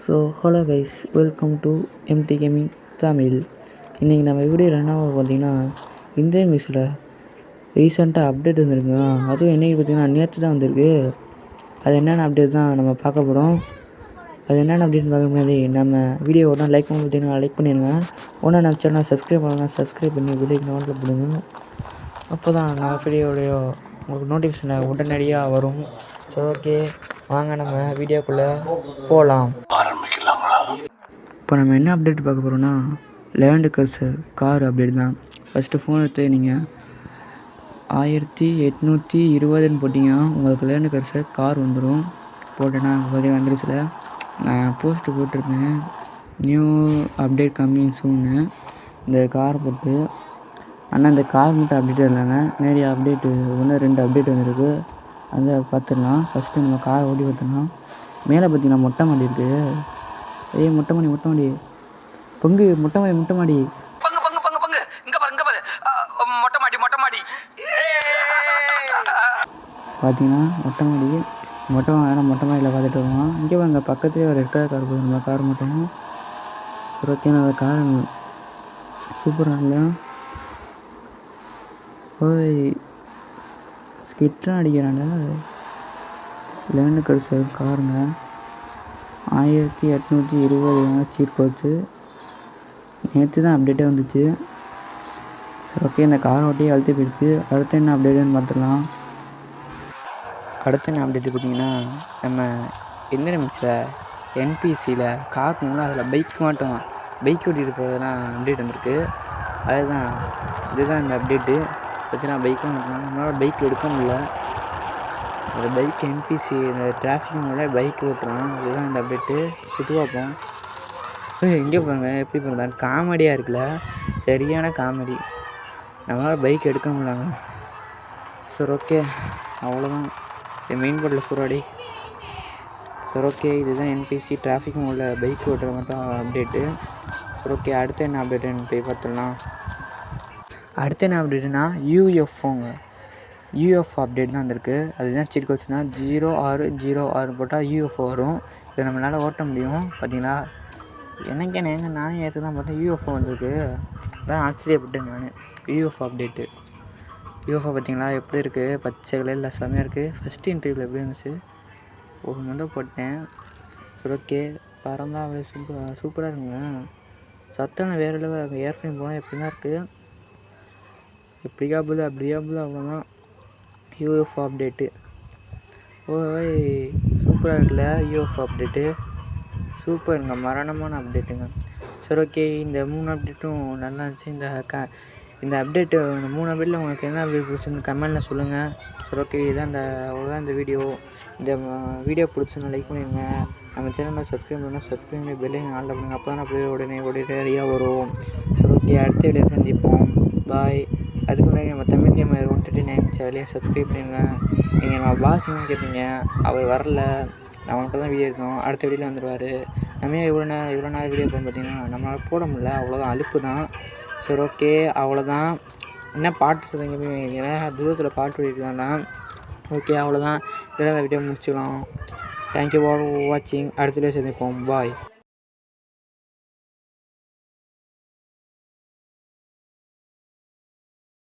So hello guys, welcome to MT gaming Tamil. இன்றைக்கி நம்ம வீடியோவில் என்ன பார்த்தீங்கன்னா, இந்தியன் மியூஸில் ரீசெண்டாக அப்டேட் வந்துருக்குங்க. அதுவும் இன்றைக்கி பார்த்திங்கன்னா நேற்று தான் வந்திருக்கு. அது என்னென்ன அப்டேட் தான் நம்ம பார்க்க போகிறோம். அது என்னென்ன அப்படின்னு பார்க்க முன்னாடி நம்ம வீடியோ ஒன்றா லைக் பண்ணி பார்த்தீங்கன்னா லைக் பண்ணிடுங்க. ஒன்றா நம்ம சேனல் சப்ஸ்கிரைப் பண்ணலாம், சப்ஸ்கிரைப் பண்ணி வீடியோக்கு நோட்டில் போடுங்க. அப்போ தான் நம்ம வீடியோடைய உங்களுக்கு நோட்டிஃபிகேஷனை உடனடியாக வரும். ஸோ ஓகே, வாங்க நம்ம வீடியோக்குள்ளே போகலாம். இப்போ நம்ம என்ன அப்டேட் பார்க்க போகிறோன்னா, லேண்ட் கர்சர் கார் அப்டேட் தான். ஃபஸ்ட்டு ஃபோன் எடுத்து நீங்கள் 1820 போட்டிங்கன்னா உங்களுக்கு லேண்ட் கர்சர் கார் வந்துடும். போட்டேன்னா பார்த்தீங்கன்னா வந்துருச்சுல, நான் போஸ்ட்டு போட்டிருப்பேன் நியூ அப்டேட் கம்மிங் சூன்னு. இந்த கார் போட்டு ஆனால் இந்த கார் மட்டும் அப்டேட் இல்லைங்க, நிறைய அப்டேட்டு 1-2 அப்டேட் வந்துருக்கு. அதை பார்த்துடலாம். ஃபஸ்ட்டு நம்ம கார் ஓட்டி பார்த்துடலாம். மேலே பார்த்தீங்கன்னா மொட்டை மாடி இருக்குது. மொட்டை மாடி பொங்கு மொட்டை மாடி பார்த்தீங்கன்னா மொட்டை மாடியில் பார்த்துட்டு வருவோம். இங்கே பாருங்க, பக்கத்துலேயே ஒரு ரெட் கலர் கார் போகுது. நம்ம கார் மட்டும் ஓகே. அந்த கார் சூப்பராக இல்லை. ஓய், ஸ்கிட்லாம் அடிக்கிறாங்க. லேண்ட் கர்சர் காருங்க 1820 சீட் போச்சு. நேற்று தான் அப்டேட்டே வந்துச்சு. சரி ஓகே, இந்த காரை ஓட்டி அழுத்தி போயிடுச்சு. அடுத்து என்ன அப்டேட்டுன்னு பார்த்துக்கலாம். அடுத்து என்ன அப்டேட்டு பார்த்தீங்கன்னா, நம்ம இந்தியன் மிக்ஸில் என்பிசியில் கார் போகணும், அதில் பைக் ஓட்டிகிட்டு போகிறதுலாம் அப்டேட் வந்திருக்கு. இதுதான் இந்த அப்டேட்டு. பார்த்தீங்கன்னா பைக்கும் ஓட்டலாம். நம்மளால் பைக் எடுக்க முடியல. ஒரு பைக் என்பிசி இந்த டிராஃபிக் மூலம் பைக் ஓட்டுறோம். இதுதான் இந்த அப்டேட்டு. சுற்றி பார்ப்போம். எங்கே போகிறாங்க, எப்படி போகிறாங்க, காமெடியாக இருக்குல்ல, சரியான காமெடி. நம்மளால் பைக் எடுக்க முடியலங்க. சரி ஓகே, அவ்வளோதான். இது மெயின் போர்டில் சூறாடி. சரி ஓகே, இதுதான் என்பிசி டிராஃபிக் மூலம் பைக் ஓட்டுற மட்டும் அப்டேட்டு. சரி ஓகே, அடுத்து என்ன அப்டேட்டுன்னு போய் பார்த்துடலாம். அடுத்து என்ன அப்டேட்டுனா யூஎஃப்ஓ அப்டேட் தான் வந்திருக்கு. அது என்ன சீட் கோச்சுன்னா 0606 போட்டால் யூஎஃப்ஓ வரும். இதை நம்மளால் ஓட்ட முடியும். பார்த்தீங்களா, நானே ஏற்று தான் பார்த்தேன் யூஎஃப்ஓ வந்திருக்கு. அதான் ஆச்சரியப்பட்டேன் நான். UFO update. யூஎஃப்ஓ பார்த்தீங்களா எப்படி இருக்குது, பச்சை கலரில் செம்மையாக இருக்குது. ஃபஸ்ட்டு இன்டர்வியூவில் எப்படி இருந்துச்சு, ஒரு மண்டை போட்டேன். சரி ஓகே, பறந்தால் அப்படியே சூப்பராக இருக்குங்க. சத்தம் வேறு லெவல். ஏர்ஃப்ளைன் போனால் எப்படி தான் இருக்குது, எப்படியா போகுது அப்படியா போகுது, அவ்வளோதான். யூஎஃப்ஓ அப்டேட்டு ஓய் சூப்பராக இருக்குல்ல. யூஎஃப்ஓ அப்டேட்டு சூப்பருங்க, மரணமான அப்டேட்டுங்க. சரி ஓகே, இந்த 3 அப்டேட்டும் நல்லா இருந்துச்சு. இந்த அப்டேட்டு, இந்த 3 அப்டேட்டில் உங்களுக்கு என்ன அப்டேட் பிடிச்சிருந்து கமெண்டில் சொல்லுங்கள். சரி ஓகே, அவ்வளோதான் இந்த வீடியோ. இந்த வீடியோ பிடிச்சிருந்தா லைக் பண்ணிடுங்க. நம்ம சேனலில் சப்ஸ்கிரைப் பண்ணி பெல்லையும் ஆளில் பண்ணுங்கள். அப்போ தான் அப்படியே உடனே ரெடியாக வரும். சரி ஓகே, அடுத்த வீடியோ சந்திப்போம். பாய். அதுக்கு முன்னாடி நம்ம தமிழ் கேமர் 139 சேனலையும் சப்ஸ்கிரைப் பண்ணிடுங்க. நீங்கள் நம்ம பாஸ் என்னன்னு கேட்பீங்க, அவர் வரல, நான் உனக்கு தான் வீடியோ எடுக்கணும், அடுத்த வீடியோவில் வந்துடுவார். நம்ம இவ்வளோ நாள் வீடியோ போகும் பார்த்தீங்கன்னா நம்மளால் போட முடியல, அவ்வளோதான், அலுப்பு தான். சரி ஓகே, அவ்வளோதான். என்ன பாட்டு சொல்லுங்க நினைக்கிறேன், தூரத்தில் பாட்டு ஓடிட்டுருக்காங்க. ஓகே, அவ்வளோதான். இதெல்லாம் இந்த வீடியோ முடிச்சுக்கலாம். தேங்க்யூ ஃபார் வாட்சிங். அடுத்த வீடியோ சந்திப்போம். பாய்.